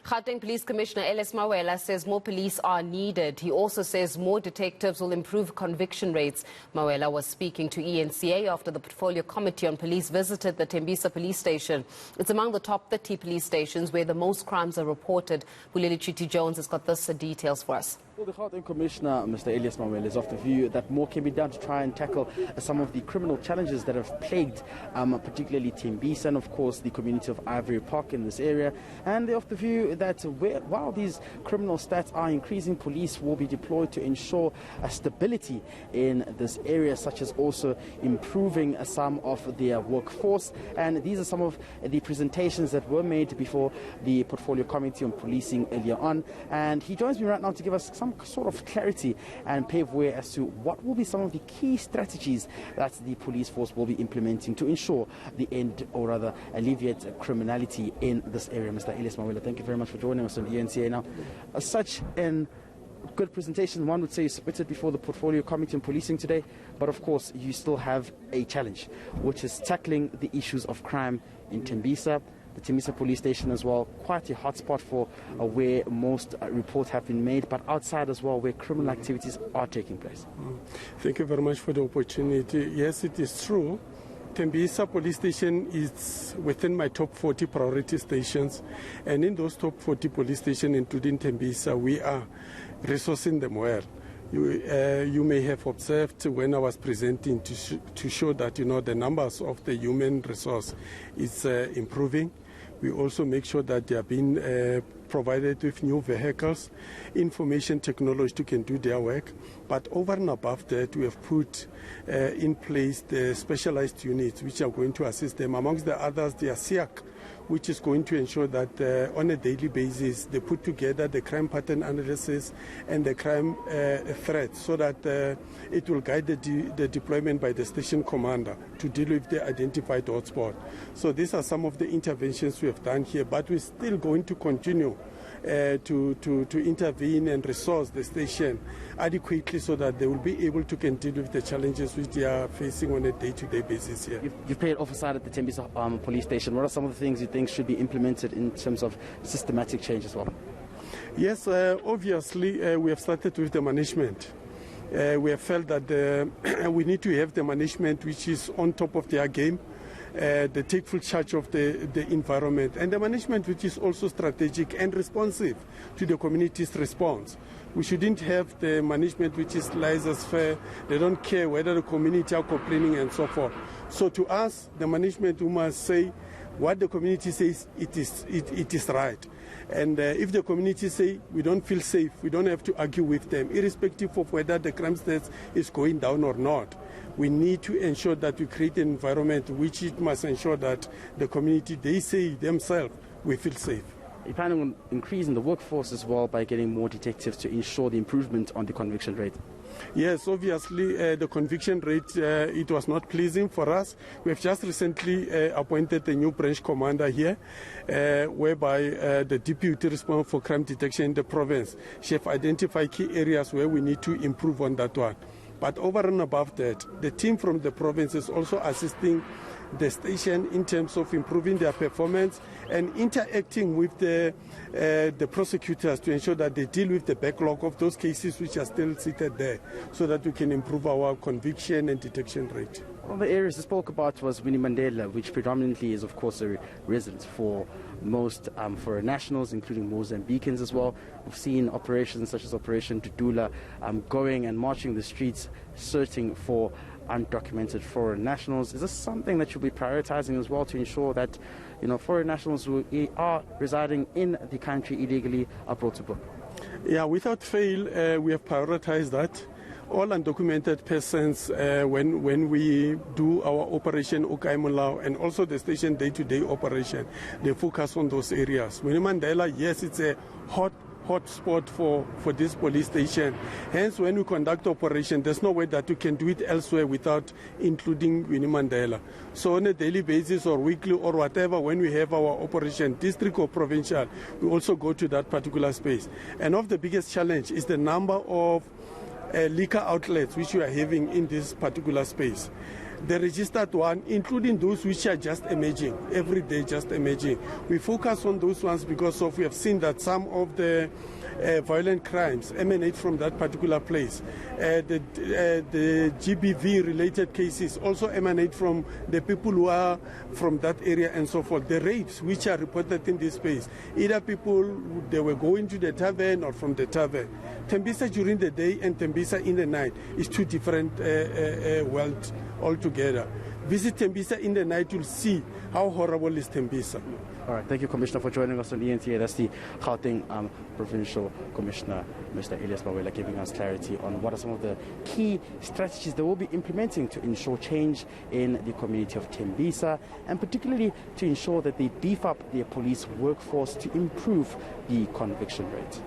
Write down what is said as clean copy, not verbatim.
Gauteng Police Commissioner Ellis Mawela says more police are needed. He also says more detectives will improve conviction rates. Mawela was speaking to eNCA after the Portfolio Committee on Police visited the Tembisa Police Station. It's among the top 30 police stations where the most crimes are reported. Pule Letshwiti-Jones has got this details for us. Well, the Gauteng Commissioner, Mr. Ellis Mawela, is of the view that more can be done to try and tackle some of the criminal challenges that have plagued particularly Tembisa and, of course, the community of Ivory Park in this area. And they're of the view that while these criminal stats are increasing, police will be deployed to ensure stability in this area, such as also improving some of their workforce. And these are some of the presentations that were made before the Portfolio Committee on Policing earlier on. And he joins me right now to give us some sort of clarity and pave way as to what will be some of the key strategies that the police force will be implementing to ensure the end, or rather alleviate criminality in this area. Mr. Ellis Mawela, thank you very much for joining us on eNCA. Now, such an good presentation, one would say, you submitted before the Portfolio Committee on Policing today, but of course you still have a challenge, which is tackling the issues of crime in Tembisa. The Tembisa Police Station as well, quite a hotspot for where most reports have been made, but outside as well where criminal activities are taking place. Thank you very much for the opportunity. Yes, it is true. Tembisa Police Station is within my top 40 priority stations, and in those top 40 police stations, including Tembisa, we are resourcing them well. You may have observed when I was presenting to show that the numbers of the human resource is improving. We also make sure that they are being provided with new vehicles, information technology to can do their work. But over and above that, we have put in place the specialized units which are going to assist them. Amongst the others, the SIAC, which is going to ensure that on a daily basis they put together the crime pattern analysis and the crime threats, so that it will guide the deployment by the station commander to deal with the identified hotspot. So these are some of the interventions we have done here, but we're still going to continue to intervene and resource the station adequately so that they will be able to deal with the challenges which they are facing on a day-to-day basis here. You've played oversight at the Tembisa Police Station. What are some of the things you think should be implemented in terms of systematic change as well? Yes, obviously we have started with the management. We have felt that we need to have the management which is on top of their game. They take full charge of the environment, and the management which is also strategic and responsive to the community's response. We shouldn't have the management which is laissez-faire. They don't care whether the community are complaining and so forth. So to us, the management who must say what the community says, it is right. And if the community say we don't feel safe, we don't have to argue with them, irrespective of whether the crime stats is going down or not. We need to ensure that we create an environment which it must ensure that the community, they say themselves, we feel safe. You're planning on increasing the workforce as well by getting more detectives to ensure the improvement on the conviction rate? Yes, obviously the conviction rate, it was not pleasing for us. We have just recently appointed a new branch commander here, whereby the deputy responsible for crime detection in the province, she have identified key areas where we need to improve on that one. But over and above that, the team from the province is also assisting the station in terms of improving their performance and interacting with the prosecutors to ensure that they deal with the backlog of those cases which are still seated there, so that we can improve our conviction and detection rate. One of the areas I spoke about was Winnie Mandela, which predominantly is, of course, a residence for most foreign nationals, including Mozambicans as well. We've seen operations such as Operation Dudula going and marching the streets, searching for undocumented foreign nationals. Is this something that you'll be prioritizing as well to ensure that foreign nationals who are residing in the country illegally are brought to book? Yeah, without fail, we have prioritized that. All undocumented persons, when we do our operation Okaimulao and also the station day-to-day operation, they focus on those areas. Winnie Mandela, yes, it's a hot spot for this police station. Hence, when we conduct operation, there's no way that we can do it elsewhere without including Winnie Mandela. So on a daily basis or weekly or whatever, when we have our operation, district or provincial, we also go to that particular space. And of the biggest challenge is the number of liquor outlets which we are having in this particular space. the registered one, including those which are just emerging, every day just emerging. We focus on those ones because we have seen that some of the violent crimes emanate from that particular place. The GBV-related cases also emanate from the people who are from that area and so forth. The rapes which are reported in this space, either people, they were going to the tavern or from the tavern. Tembisa during the day and Tembisa in the night is two different worlds altogether. Visit Tembisa in the night, you'll see how horrible is Tembisa. All right, thank you, Commissioner, for joining us on eNCA. That's the Gauteng Provincial Commissioner, Mr. Elias Mawela, giving us clarity on what are some of the key strategies they will be implementing to ensure change in the community of Tembisa, and particularly to ensure that they beef up their police workforce to improve the conviction rate.